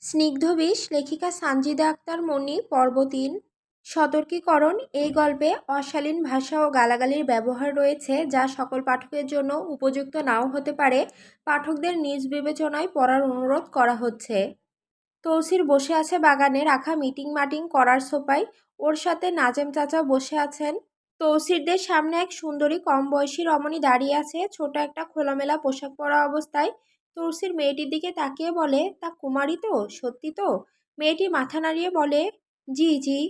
স্নিগ্ধবিষ লেখিকা সানজিদা আক্তার মনি পর্ব ৩। সতর্কীকরণ। এই গল্পে অশালীন ভাষা ও গালাগালির ব্যবহার রয়েছে, যা সকল পাঠকের জন্য উপযুক্ত নাও হতে পারে। পাঠকদের নিজ বিবেচনায় পড়ার অনুরোধ করা হচ্ছে। তৌসির বসে আছে বাগানে রাখা মিটিং মাটিং করার সোফায়। ওর সাথে নাজেম চাচা বসে আছেন। তৌসিরদের সামনে এক সুন্দরী কম বয়সী রমণী দাঁড়িয়ে আছে, ছোট একটা খোলামেলা পোশাক পরা অবস্থায়। তৌসির মেয়েটির দিকে তাকিয়ে বলে, তা কুমারী তো? সত্যি তো? মেয়েটি মাথা নাড়িয়ে বলে, জি জি।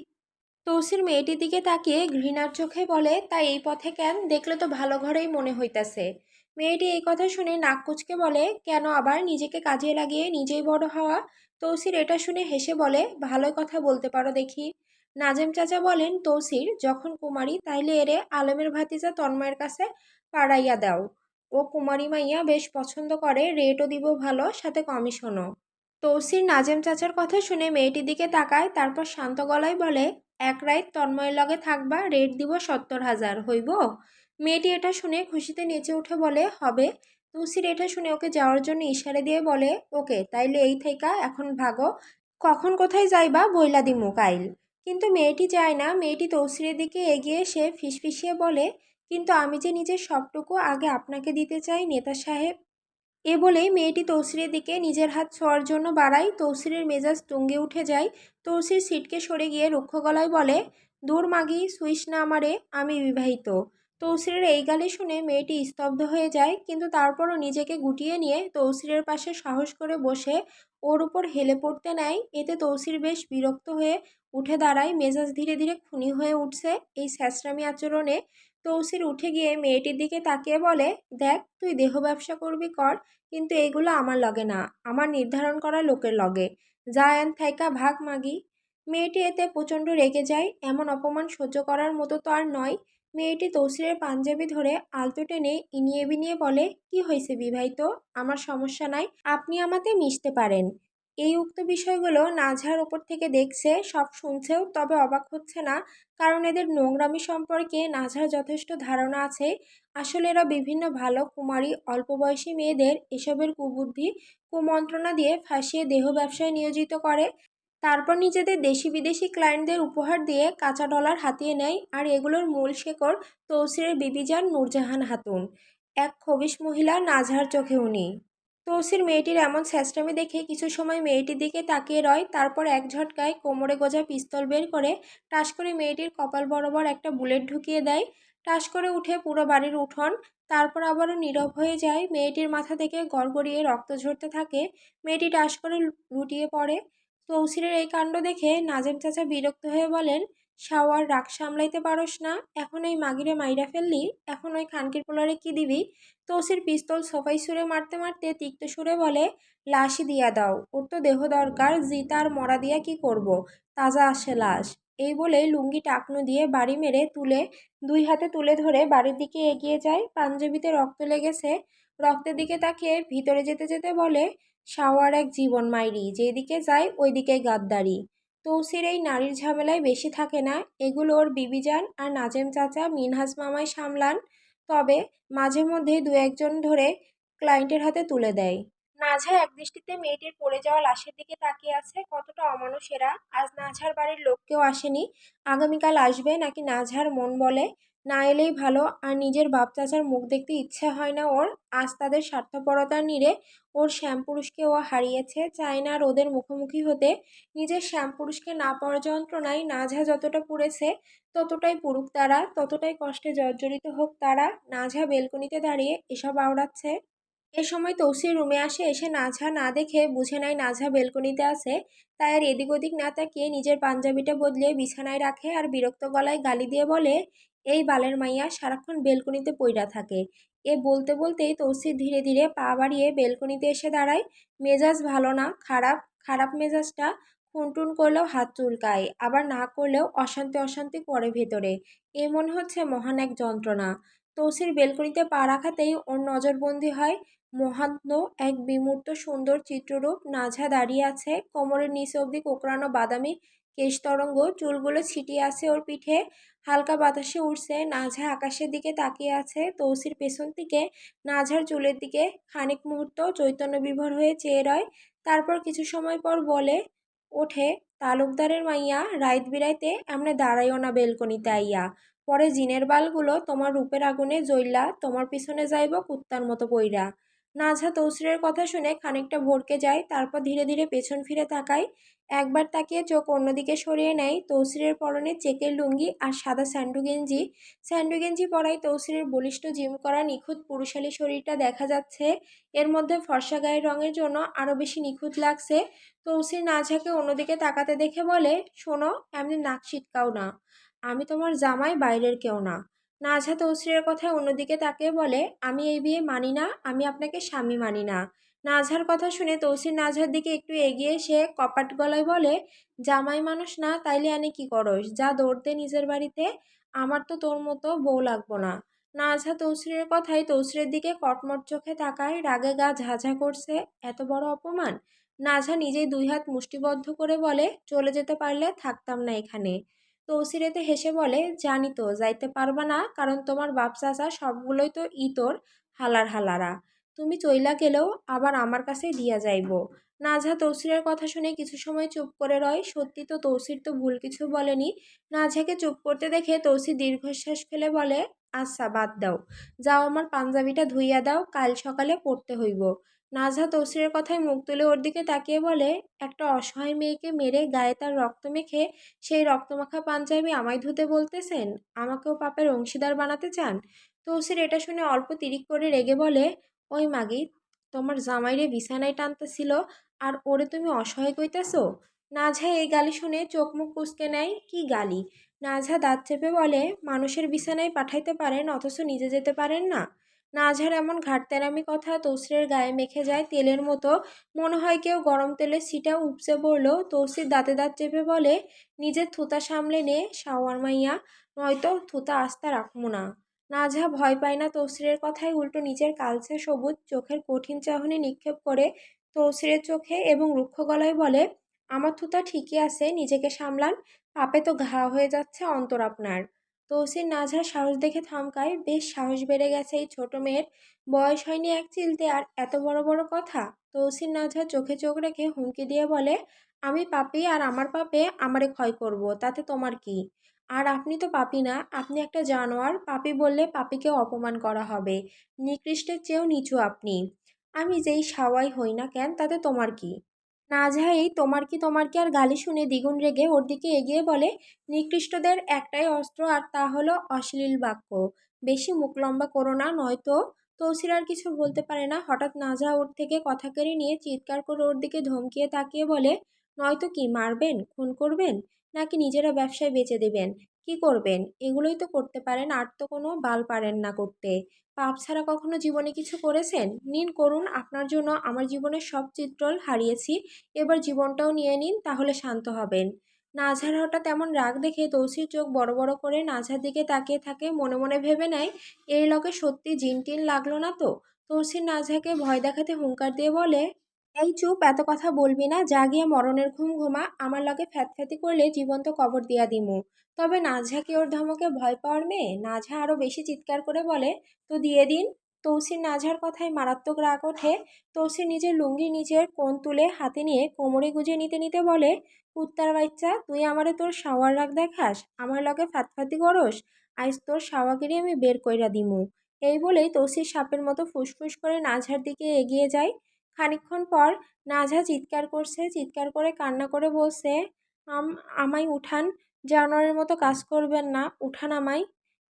তৌসির মেয়েটির দিকে তাকিয়ে ঘৃণার চোখে বলে, তা এই পথে কেন? দেখলে তো ভালো ঘরেই মনে হইতাছে। মেয়েটি এই কথা শুনে নাক কুঁচকে বলে, কেন আবার নিজেকে কাজে লাগিয়ে নিজেই বড় হওয়া? তৌসির এটা শুনে হেসে বলে, ভালোই কথা বলতে পারো দেখি। নাজেম চাচা বলেন, তৌসির যখন কুমারী তাইলে এরে আলমের ভাতিজা তন্ময়ের কাছে পাড়াইয়া দাও। ও কুমারী মাইয়া বেশ পছন্দ করে, রেটও দিব ভালো, সাথে কমিশনও। তৌসির নাজেম চাচার কথা শুনে মেয়েটির দিকে তাকায়, তারপর শান্ত গলায় বলে, এক রাইত তন্ময়ের লগে থাকবা, রেট দিব ৭০,০০০, হইব? মেয়েটি এটা শুনে খুশিতে নেচে উঠে বলে, হবে। তৌসির এটা শুনে ওকে যাওয়ার জন্য ইশারা দিয়ে বলে, ওকে তাইলে এই থেইকা এখন ভাগো, কখন কোথায় যাইবা বইলা দিমু কাইল। কিন্তু মেয়েটি যায় না। মেয়েটি তৌসিরের দিকে এগিয়ে এসে ফিসফিসিয়ে বলে, কিন্তু আমি যে নিজের সবটুকু আগে আপনাকে দিতে চাই নেতা সাহেব। এ বলেই মেয়েটি তৌসিরের দিকে নিজের হাত ছোঁয়ার জন্য বাড়ায়। তৌসিরের মেজাজ তুঙ্গে উঠে যায়। তৌসির সিটকে সরে গিয়ে রুক্ষ গলায় বলে, দূর মাগি, সুইস না আমারে, আমি বিবাহিত। তৌসিরের এই গালি শুনে মেয়েটি স্তব্ধ হয়ে যায়, কিন্তু তারপরও নিজেকে গুটিয়ে নিয়ে তৌসিরের পাশে সাহস করে বসে ওর উপর হেলে পড়তে নেয়। এতে তৌসির বেশ বিরক্ত হয়ে উঠে দাঁড়ায়। মেজাজ ধীরে ধীরে খুনি হয়ে উঠছে এই স্যাঁচরামি আচরণে। তৌসির উঠে গিয়ে মেয়েটির দিকে তাকিয়ে বলে, দেখ তুই দেহ ব্যবসা করবি কর, কিন্তু এগুলো আমার লগে না, আমার নির্ধারণ করা লোকের লগে। যা এন থাইকা ভাগ মাগি। মেয়েটি এতে প্রচণ্ড রেগে যায়। এমন অপমান সহ্য করার মতো তো আর নয়। মেয়েটি তৌসিরের পাঞ্জাবি ধরে আলতো টেনে ইনিয়ে বিনিয়ে বলে, কি হয়েছে বিবাহিত? আমার সমস্যা নাই, আপনি আমাতে মিশতে পারেন। এই উক্ত বিষয়গুলো নাজহার উপর থেকে দেখছে, সব শুনছেও, তবে অবাক হচ্ছে না, কারণ এদের নোংরামি সম্পর্কে নাজহার যথেষ্ট ধারণা আছে। আসলে এরা বিভিন্ন ভালো কুমারী অল্প বয়সী মেয়েদের এসবের কুবুদ্ধি কুমন্ত্রণা দিয়ে ফাঁসিয়ে দেহ ব্যবসায় নিয়োজিত করে, তারপর নিজেদের দেশি বিদেশি ক্লায়েন্টদের উপহার দিয়ে কাঁচা ডলার হাতিয়ে নেয়। আর এগুলোর মূল শেকড় তৌসিরের বিবিজান নূরজাহান খাতুন, এক খবিশ মহিলা। নাজহার চোখে উনি। তৌসির মেয়েটির এমন ছ্যাঁচড়ামি দেখে কিছু সময় মেয়েটির দিকে তাকিয়ে রয়, তারপর এক ঝটকায় কোমরে গোজা পিস্তল বের করে টাস করে মেয়েটির কপাল বরাবর একটা বুলেট ঢুকিয়ে দেয়। টাস করে উঠে পুরো বাড়ির উঠোন। তারপর আবারও নীরব হয়ে যায়। মেয়েটির মাথা থেকে গড়গড়িয়ে রক্ত ঝরতে থাকে। মেয়েটি টাস করে লুটিয়ে পড়ে। তৌসিরের এই কাণ্ড দেখে নাজেম চাচা বিরক্ত হয়ে বলেন, শাওয়ার, রাগ সামলাইতে পারস না? এখন ওই মাগিরে মাইরা ফেললি, এখন ওই খানকির পোলারে কি দিবি? তৌসির পিস্তল সোফায় ছুঁড়ে মারতে মারতে তিক্ত সুরে বলে, লাশই দিয়া দাও, ওর তো দেহ দরকার, জিতা আর মরা দিয়া কি করব, তাজা আসে লাশ। এই বলে লুঙ্গি টাকনু দিয়ে বাড়ি মেরে তুলে দুই হাতে তুলে ধরে বাড়ির দিকে এগিয়ে যায়। পাঞ্জাবিতে রক্ত লেগেছে। রক্তের দিকে তাকিয়ে ভিতরে যেতে যেতে বলে, শাওয়ার এক জীবন মাইরি, যেদিকে যায় ওইদিকে গাদ্দারি। তৌসির এই নারীর ঝামেলায় বেশি থাকে না। এগুলো ওর বিবিজান আর নাজেম চাচা মিনহাজ মামাই সামলান। তবে মাঝে মধ্যে দু একজন ধরে ক্লায়েন্টের হাতে তুলে দেয়। নাজহা একদৃষ্টিতে মেয়েটির পড়ে যাওয়া লাশের দিকে তাকিয়ে আছে। কতটা অমানুষেরা! আজ নাজহার বাড়ির লোক কেউ আসেনি, আগামীকাল আসবে নাকি নাজহার মন বলে। না এলেই ভালো। আর নিজের বাপ চাচার মুখ দেখতে ইচ্ছে হয় না ওর। আজ তাদের স্বার্থপরতার নিরে ওর শ্যামপুরুষকে ও হারিয়েছে, চায় না আর ওদের মুখোমুখি হতে। নিজের শ্যামপুরুষকে না পাওয়ার যন্ত্রণায় নাজহা যতটা পুড়েছে, ততটাই পুড়ুক তারা, ততটাই কষ্টে জর্জরিত হোক তারা। নাজহা বেলকনিতে দাঁড়িয়ে এসব আওড়াচ্ছে। এ সময় তৌসির রুমে আসে। এসে নাজহা না দেখে বুঝে নেয় নাজহা বেলকনিতে আছে। তাই আর এদিক ওদিক না তাকিয়ে নিজের পাঞ্জাবিটা বদলে বিছানায় রাখে আর বিরক্ত গলায় গালি দিয়ে বলে, এই বালের মাইয়া সারাক্ষণ বেলকনিতে পইড়া থাকে। এ বলতে বলতেই তৌসির ধীরে ধীরে পা বাড়িয়ে বেলকনিতে এসে দাঁড়ায়। মেজাজ ভালো না, খারাপ। খারাপ মেজাজটা খুনটুন করলেও হাত চুলকায়, আবার না করলেও অশান্তি অশান্তি করে ভেতরে। এ মনে হচ্ছে মহান এক যন্ত্রণা। তৌসির বেলকনিতে পা রাখাতেই ওর নজরবন্দি হয় মোহান্য এক বিমূর্ত সুন্দর চিত্ররূপ। নাজহা দাঁড়িয়ে আছে, কোমরের নিচে অবধি কোঁকড়ানো বাদামি কেশতরঙ্গ, চুলগুলো ছিটিয়ে আছে ওর পিঠে, হালকা বাতাসে উড়ছে। নাজহা আকাশের দিকে তাকিয়ে আছে। তৌসির পেছন থেকে নাজহার চুলের দিকে খানিক মুহূর্ত চৈতন্য বিভোর হয়ে চেয়ে রয়। তারপর কিছু সময় পর বলে ওঠে, তালুকদারের মাইয়া রাইত বিরাইতে এমনে দাঁড়াইও না বেলকনিতে আইয়া, পরে জিনের বালগুলো তোমার রূপের আগুনে জ্বললা তোমার পিছনে যাইব কুত্তার মতো পইরা। নাজহা তৌসিরের কথা শুনে খানিকটা ভড়কে যায়, তারপর ধীরে ধীরে পেছন ফিরে তাকায়। একবার তাকিয়ে চোখ অন্যদিকে সরিয়ে নেয়। তৌসিরের পরনে চেকের লুঙ্গি আর সাদা স্যান্ডো গেঞ্জি পরায় তৌসিরের বলিষ্ঠ জিম করা নিখুঁত পুরুষালী শরীরটা দেখা যাচ্ছে। এর মধ্যে ফর্সা গায়ের রঙের জন্য আরও বেশি নিখুঁত লাগছে। তৌসির নাজহাকে অন্যদিকে তাকাতে দেখে বলে, শোনো, এমনি নাক সিটকাও না, আমি তোমার জামাই, বাইরের কেউ না। নাজহা তৌসিরের কথায় অন্যদিকে তাকিয়ে বলে, আমি এই বিয়ে মানি না, আমি আপনাকে স্বামী মানি না। নাজহার কথা শুনে তৌসির নাজহার দিকে একটু এগিয়ে এসে কপাট গলায় বলে, জামাই মানুষ না তাইলে আনি কি করস, যা দৌড় দে নিজের বাড়িতে, আমার তো তোর মতো বউ লাগবো না। নাজহা তৌসিরের কথায় তৌসিরের দিকে কটমট চোখে তাকায়, রাগে গা ঝাঝা করছে। এত বড় অপমান! নাজহা নিজেই দুই হাত মুষ্টিবদ্ধ করে বলে, চলে যেতে পারলে থাকতাম না এখানে। তৌসির এতে হেসে বলে, জানি তো যাইতে পারবা না, কারণ তোমার বাপ চাচা সবগুলোই তো ইতর হালার হালারা। তুমি চইলা গেলেও আবার আমার কাছেই দিয়া যাইব। নাজহা তৌসিরের কথা শুনে কিছু সময় চুপ করে রয়। সত্যি তো তৌসির তো ভুল কিছু বলেনি। নাজহাকে চুপ করতে দেখে তৌসির দীর্ঘশ্বাস ফেলে বলে, আচ্ছা বাদ দাও, যাও আমার পাঞ্জাবিটা ধুইয়া দাও, কাল সকালে পড়তে হইব। নাজহা তৌসিরের কথায় মুখ তুলে ওর দিকে তাকিয়ে বলে, একটা অসহায় মেয়েকে মেরে গায়ে তার রক্ত মেখে সেই রক্তমাখা পাঞ্জাবি আমায় ধুতে বলতেছেন? আমাকেও পাপের অংশীদার বানাতে চান? তৌসির এটা শুনে অল্প তিরিক করে রেগে বলে, ওই মাগি, তোমার জামাইরে বিছানায় টানতেছিল আর ওরে তুমি অসহায় কইতেছো? নাজহা এই গালি শুনে চোখ মুখ কুঁচকে নেয়। কি গালি? নাজহা দাঁত চেপে বলে, মানুষের বিছানায় পাঠাইতে পারেন অথচ নিজে যেতে পারেন না? নাজহার এমন ঘাটতেরামি কথা তৌসিরের গায়ে মেখে যায় তেলের মতো। মনে হয় কেউ গরম তেলের ছিটা উপচে পড়ল। তৌসির দাঁতে দাঁত চেপে বলে, নিজের থুতা সামলে নে শাওয়ার মাইয়া, নয়তো থুতা আস্তা রাখমু না। নাজহা ভয় পায় না তৌসিরের কথায়, উল্টো নিচের কালচে সবুজ চোখের কঠিন চাহনি নিক্ষেপ করে তৌসিরের চোখে এবং রুক্ষ গলায় বলে, আমার থুতা ঠিকই আছে, নিজেকে সামলান, পাপে তো ঘা হয়ে যাচ্ছে অন্তর আপনার। তৌসির নাজহার সাহস দেখে থমকায়। বেশ সাহস বেড়ে গেছে এই ছোট মেয়ের, বয়স হয়নি এক চিলতে আর এত বড় বড় কথা। তৌসির নাজহার চোখে চোখ রেখে হুমকি দিয়ে বলে, আমি পাপী আর আমার পাপে আমারে ক্ষয় করব, তাতে তোমার কি? আর আপনি তো পাপী না, আপনি একটা জানোয়ার, পাপী বললে পাপীকেও অপমান করা হবে, নিকৃষ্টের চেয়েও নিচু আপনি। আমি যেই সাওয়াই হই না কেন, তাতে তোমার কি? নাজহা এই তোমার কি আর গালি শুনে দ্বিগুণ রেগে ওর দিকে এগিয়ে বলে, নিকৃষ্টদের একটাই অস্ত্র আর তা হলো অশ্লীল বাক্য, বেশি মুখ লম্বা করো না, নয়তো। তৌসির আর কিছু বলতে পারে না। হঠাৎ নাজহা ওর থেকে কথা কেড়ে নিয়ে চিৎকার করে ওর দিকে ধমকিয়ে তাকিয়ে বলে, নয়তো কি, মারবেন, খুন করবেন, নাকি নিজেরা ব্যবসায় বেচে দেবেন? কি করবেন? এগুলোই তো করতে পারেন, আর তো কোনো বাল পারেন না করতে। পাপ ছাড়া কখনো জীবনে কিছু করেছেন? নিন করুন, আপনার জন্য আমার জীবনের সব চিত্রল হারিয়েছি, এবার জীবনটাও নিয়ে নিন, তাহলে শান্ত হবেন। নাজহার হঠাৎ এমন রাগ দেখে তৌসির চোখ বড় বড় করে নাজহার দিকে তাকিয়ে থাকে। মনে মনে ভেবে নেয়, এই লোকে সত্যি জিন টিন লাগলো না তো? তৌসির নাজহাকে ভয় দেখাতে হুঙ্কার দিয়ে বলে, এই চুপ, এত কথা বলবি না, যা গিয়ে মরণের ঘুম ঘুমা, আমার লগে ফ্যাতফ্যাতি করলে জীবন্ত কবর দিয়া দিমু। তবে নাজহা কি ওর ধমকে ভয় পাওয়ার মেয়ে? নাজহা আরও বেশি চিৎকার করে বলে, তো দিয়ে দিন। তৌসির নাজহার কথায় মারাত্মক রাগ ওঠে। তৌসির নিজের লুঙ্গি নিজের কোণ তুলে হাতে নিয়ে কোমরে গুজে নিতে নিতে বলে, কুত্তার বাচ্চা, তুই আমারে তোর শাওয়ার রাগ দেখাস, আমার লগে ফাতফাতি করস, আইস তোর শাওয়াগিরি আমি বের কইরা দিমু। এই বলেই তৌসির সাপের মতো ফুসফুস করে নাজহার দিকে এগিয়ে যায়। খানিকক্ষণ পর নাজহা চিৎকার করছে, চিৎকার করে কান্না করে বলছে, আমায় উঠান, জানোয়ারের মতো কাজ করবেন না, উঠান আমায়।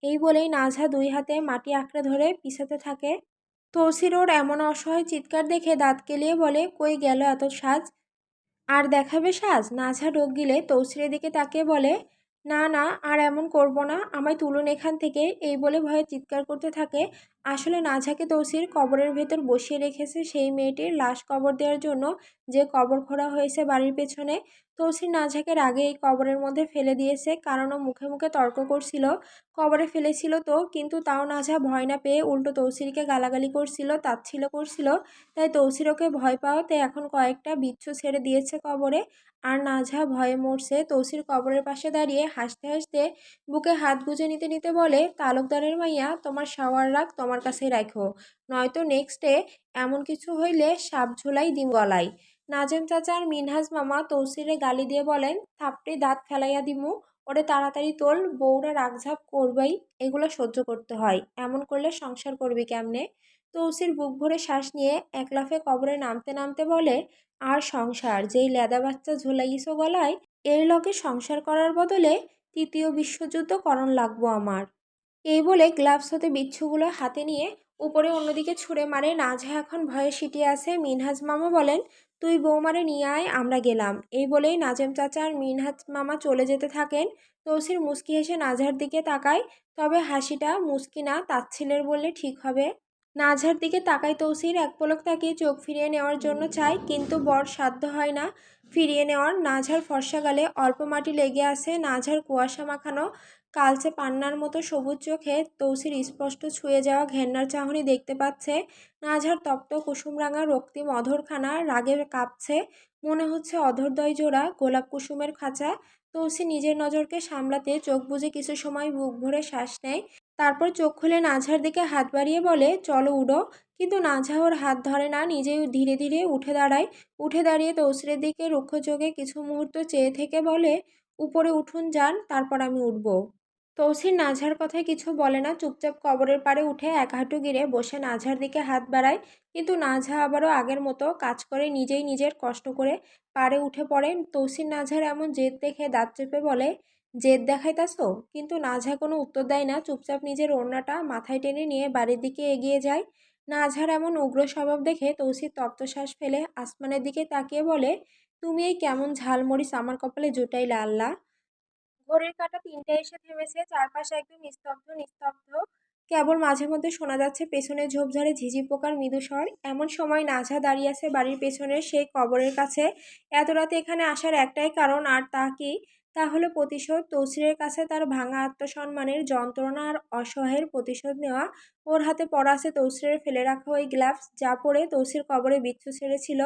এই বলেই নাজহা দুই হাতে মাটি আঁকড়ে ধরে পিছাতে থাকে। তৌসির ওর এমন অসহায় চিৎকার দেখে দাঁত কেলিয়ে বলে, কই গেল এত সাজ? আর দেখাবে সাজ? নাজহা ঢোক গিলে তৌসিরের দিকে তাকিয়ে বলে, না না, আর এমন করব না, আমায় তুলুন এখান থেকে, এই বলে ভয়ে চিৎকার করতে থাকে। আসলে নাজহাকে তৌসির কবরের ভেতর বসিয়ে রেখেছে সেই মেয়েটির লাশ কবর দেওয়ার জন্য, যে কবর খোঁড়া হয়েছে বাড়ির পেছনে। তৌসির নাজহাকে রাগে এই কবরের মধ্যে ফেলে দিয়েছে, কারণ ও মুখে মুখে তর্ক করছিল কবরে ফেলেছিল তো, কিন্তু তাও নাজহা ভয় না পেয়ে উল্টো তৌসিরকে গালাগালি করছিল, তাচ্ছিল্য করছিল। তাই তৌসির ওকে ভয় পাওয়াতে এখন কয়েকটা বিচ্ছু ছেড়ে দিয়েছে কবরে। আর নাজহা ভয়ে মরছে। তৌসির কবরের পাশে দাঁড়িয়ে হাসতে হাসতে বুকে হাত গুজে নিতে নিতে বলে, তালুকদারের মাইয়া, তোমার শাওয়ার রাগ তোমার কাছেই রাখো, নয়তো নেক্সটে এমন কিছু হইলে সাপ ঝুলাই দিম গলায়। নাজেম চাচা আর মিনহাজ মামা তৌসিরে গালি দিয়ে বলেন, থাপড়ে দাঁত ফেলাইয়া দিমু, ওরে তাড়াতাড়ি তোল, বউরা রাগঝাপ করবেই, এগুলো সহ্য করতে হয়, এমন করলে সংসার করবি কেমনে? তৌসির বুক ভরে শ্বাস নিয়ে এক লাফে কবরে নামতে নামতে বলে, আর সংসার যেই লেদা বাচ্চা ঝুলাইছো গলায়, এর লগে সংসার করার বদলে তৃতীয় বিশ্বযুদ্ধ করণ লাগবো আমার। এই বলে গ্লাভস হতে বিচ্ছুগুলো হাতে নিয়ে উপরে অন্যদিকে ছুঁড়ে মারে। নাজহা এখন ভয়ে সিটিয়ে আছে। মিনহাজ মামা বলেন, তুই বৌমারে নিয়ে আয়, আমরা গেলাম। এই বলেই নাজেম চাচা আর মিনহাজ মামা চলে যেতে থাকেন। তৌসির মুচকি হেসে নাজহার দিকে তাকায়, তবে হাসিটা মুচকি না, তাচ্ছিলের বললে ঠিক হবে। নাজহার দিকে তাকায় তৌসির, এক পলক তাকিয়ে চোখ ফিরিয়ে নেওয়ার জন্য চায়, কিন্তু বড় সাধ্য হয় না ফিরিয়ে নেওয়ার। নাজহার ফর্সা গালে অল্প মাটি লেগে আছে। নাজহার কুয়াশা মাখানো কালচে পান্নার মতো সবুজ চোখে তৌসির স্পষ্ট ছুঁয়ে যাওয়া ঘেন্নার চাহনি দেখতে পাচ্ছে। নাজহার তপ্ত কুসুমরাঙা রক্তিম অধরখানা রাগে কাঁপছে। মনে হচ্ছে অধরদ্বয় জোড়া গোলাপ কুসুমের খাঁচা। তৌসির নিজের নজরকে সামলাতে চোখ বুজে কিছু সময় বুক ভরে শ্বাস নেয়। তারপর চোখ খুলে নাজহার দিকে হাত বাড়িয়ে বলে, চলো উড়ো। কিন্তু নাজহা ওর হাত ধরে না, নিজেই ধীরে ধীরে উঠে দাঁড়ায়। উঠে দাঁড়িয়ে তৌসিরের দিকে রুক্ষ চোখে কিছু মুহূর্ত চেয়ে থেকে বলে, উপরে উঠুন যান, তারপর আমি উঠব। তৌসির নাজহার কথায় কিছু বলে না, চুপচাপ কবরের পাড়ে উঠে এক হাঁটু গিরে বসে নাজহার দিকে হাত বাড়ায়। কিন্তু নাজহা আবারও আগের মতো কাজ করে, নিজেই নিজের কষ্ট করে পাড়ে উঠে পড়ে। তৌসির নাজহার এমন জেদ দেখে দাঁত চেপে বলে, জেদ দেখাইতাছো? কিন্তু নাজহা কোনো উত্তর দেয় না, চুপচাপ নিজের ওড়নাটা মাথায় টেনে নিয়ে বাড়ির দিকে এগিয়ে যায়। নাজহার এমন উগ্র স্বভাব দেখে তৌসির তপ্তশ্বাস ফেলে আসমানের দিকে তাকিয়ে বলে, তুমি এই কেমন ঝালমরিচ আমার কপালে জুটাইলা আল্লাহ। ঘড়ির কাঁটা ৩টায় এসে থেমেছে। চারপাশে একদম নিস্তব্ধ নিস্তব্ধ। কেবল মাঝে মধ্যে শোনা যাচ্ছে পেছনের ঝোপঝাড়ে ঝিঝি পোকার মৃদু স্বর। এমন সময় নাজহা দাঁড়িয়ে আছে বাড়ির পেছনের সেই কবরের কাছে। এত রাতে এখানে আসার একটাই কারণ, আর তা কি? তা হলো প্রতিশোধ। তৌসিরের কাছে তার ভাঙা আত্মসম্মানের যন্ত্রণা আর অসহায়ের প্রতিশোধ নেওয়া। ওর হাতে পড়া আছে তৌসিরের ফেলে রাখা ওই গ্লাভস, যা পরে তৌসির কবরে বিচ্ছু ছেড়েছিল।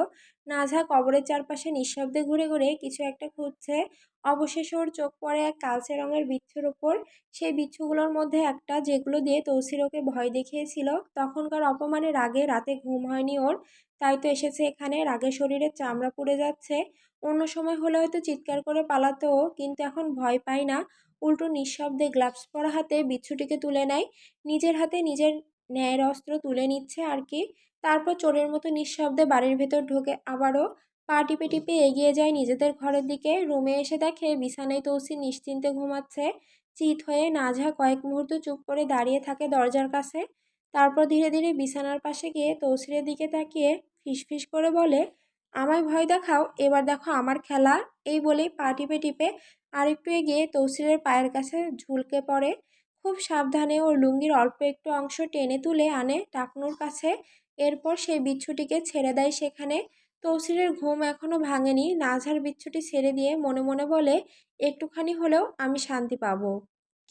নাজহা কবরের চারপাশে নিঃশব্দে ঘুরে ঘুরে কিছু একটা খুঁজছে। অবশেষে ওর চোখ পড়ে এক কালচে রঙের বিচ্ছুর ওপর। সেই বিচ্ছুগুলোর মধ্যে একটা, যেগুলো দিয়ে তৌসির ওকে ভয় দেখিয়েছিল। তখনকার অপমানে রাগে রাতে ঘুম হয়নি ওর, তাই তো এসেছে এখানে। রাগে শরীরের চামড়া পুড়ে যাচ্ছে। অন্য সময় হলে হয়তো চিৎকার করে পালাতো ও, কিন্তু এখন ভয় পায় না। উল্টো নিঃশব্দে গ্লাভস পরা হাতে বিচ্ছুটিকে তুলে নেয়। নিজের হাতে নিজের ন্যায়ের অস্ত্র তুলে নিচ্ছে আর কি। তারপর চোরের মতো নিঃশব্দে বাড়ির ভেতর ঢোকে আবারও। পা টিপে টিপে এগিয়ে যায় নিজেদের ঘরের দিকে। রুমে এসে দেখে বিছানায় তৌসি নিশ্চিন্তে ঘুমাচ্ছে। চিত হয়ে নাজহা কয়েক মুহূর্ত চুপ করে দাঁড়িয়ে থাকে দরজার কাছে। তারপর ধীরে ধীরে বিছানার পাশে গিয়ে তৌসিরের দিকে তাকিয়ে ফিসফিস করে বলে, আমায় ভয় দেখাও, এবার দেখো আমার খেলা। এই বলেই পা টিপে টিপে আরেকটু এগিয়ে তৌসিরের পায়ের কাছে ঝুলকে পড়ে। খুব সাবধানে ওর লুঙ্গির অল্প একটু অংশ টেনে তুলে আনে টাকনুর কাছে। এরপর সেই বিচ্ছুটিকে ছেড়ে দেয় সেখানে। তৌসিরের ঘুম এখনো ভাঙেনি। নাজহার বিচ্ছুটি ছেড়ে দিয়ে মনে মনে বলে, একটুখানি হলেও আমি শান্তি পাবো।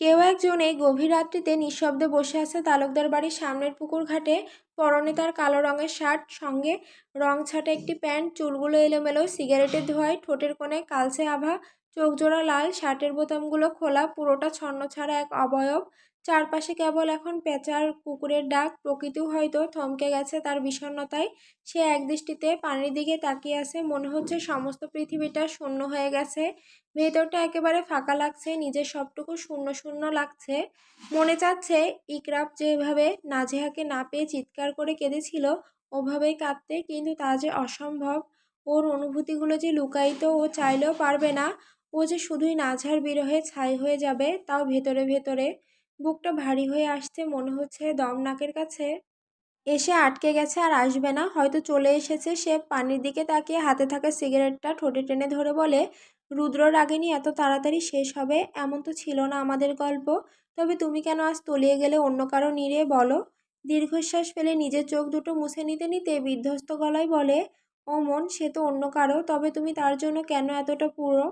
কেউ একজন এই গভীর রাত্রিতে নিঃশব্দে বসে আছে তালুকদার বাড়ির সামনের পুকুর ঘাটে। পরনে তার কালো রঙের শার্ট, সঙ্গে রং ছাটা একটি প্যান্ট, চুলগুলো এলোমেলো, সিগারেটের ধোঁয়ায় ঠোঁটের কোণে কালচে আভা, চোখজোড়া লাল, শার্টের বোতামগুলো খোলা, পুরোটা ছন্নছাড়া এক অবয়ব। চারপাশে কেবল এখন পেঁচার কুকুরের ডাক। প্রকৃতিও হয়তো থমকে গেছে তার বিষণ্ণতায়। সে একদৃষ্টিতে পানির দিকে তাকিয়ে আছে। মনে হচ্ছে সমস্ত পৃথিবীটা শূন্য হয়ে গেছে। ভেতরটা একেবারে ফাঁকা লাগছে, নিজের সবটুকু শূন্য শূন্য লাগছে। মনে চাচ্ছে ইকরাব যেভাবে নাজেহাকে না পেয়ে চিৎকার করে কেঁদেছিল, ওভাবেই কাঁদতে, কিন্তু তা যে অসম্ভব। ওর অনুভূতিগুলো যে লুকাইতে ও চাইলেও পারবে না। ও যে শুধুই নাজহার বিরহে ছাই হয়ে যাবে, তাও ভেতরে ভেতরে। বুকটা ভারী হয়ে আসছে, মনে হচ্ছে দম নাকের কাছে এসে আটকে গেছে, আর আসবে না। হয়তো চলে এসেছে। সে পানির দিকে তাকিয়ে হাতে থাকা সিগারেটটা ঠোঁটে টেনে ধরে বলে, রুদ্র রাগিনী এত তাড়াতাড়ি শেষ হবে এমন তো ছিল না আমাদের গল্প। তবে তুমি কেন আজ তলিয়ে গেলে অন্য কারো নীড়ে, বলো? দীর্ঘশ্বাস ফেলে নিজের চোখ দুটো মুছে নিতে নিতে বিধ্বস্ত গলায় বলে, ও মন, সে তো অন্য কারো, তবে তুমি তার জন্য কেন এতটা পুরো?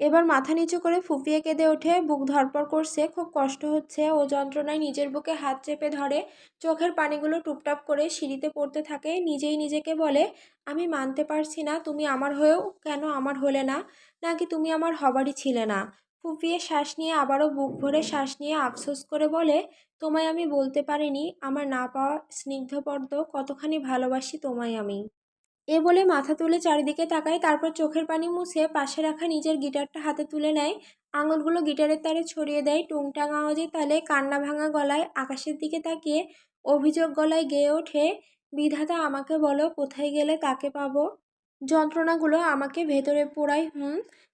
এবার মাথা নিচু করে ফুঁপিয়ে কেঁদে ওঠে। বুক ধড়ফড় করছে, খুব কষ্ট হচ্ছে। ও যন্ত্রণায় নিজের বুকে হাত চেপে ধরে। চোখের পানিগুলো টুপটাপ করে সিঁড়িতে পড়তে থাকে। নিজেই নিজেকে বলে, আমি মানতে পারছি না তুমি আমার হয়েও কেন আমার হলে না, নাকি তুমি আমার হবারই ছিলে না। ফুঁপিয়ে শ্বাস নিয়ে আবারও বুক ভরে শ্বাস নিয়ে আফসোস করে বলে, তোমায় আমি বলতে পারিনি, আমার না পাওয়া স্নিগ্ধপদ্ম, কতখানি ভালোবাসি তোমায় আমি। এ বলে মাথা তুলে চারিদিকে তাকায়, তারপর চোখের পানি মুছে পাশে রাখা নিজের গিটারটা হাতে তুলে নেয়। আঙুলগুলো গিটারের তারে ছড়িয়ে দেয়, টুংটাং আওয়াজে তালে কান্না ভাঙা গলায় আকাশের দিকে তাকিয়ে অভিযোগ গলায় গেয়ে ওঠে, বিধাতা আমাকে বলো কোথায় গেলে তাকে পাবো। যন্ত্রণাগুলো আমাকে ভেতরে পোড়ায়।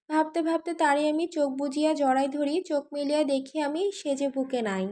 ভাবতে ভাবতে তারই আমি চোখ বুজিয়া জড়াই ধরি, চোখ মিলিয়া দেখি আমি সেজে বুকে নাই।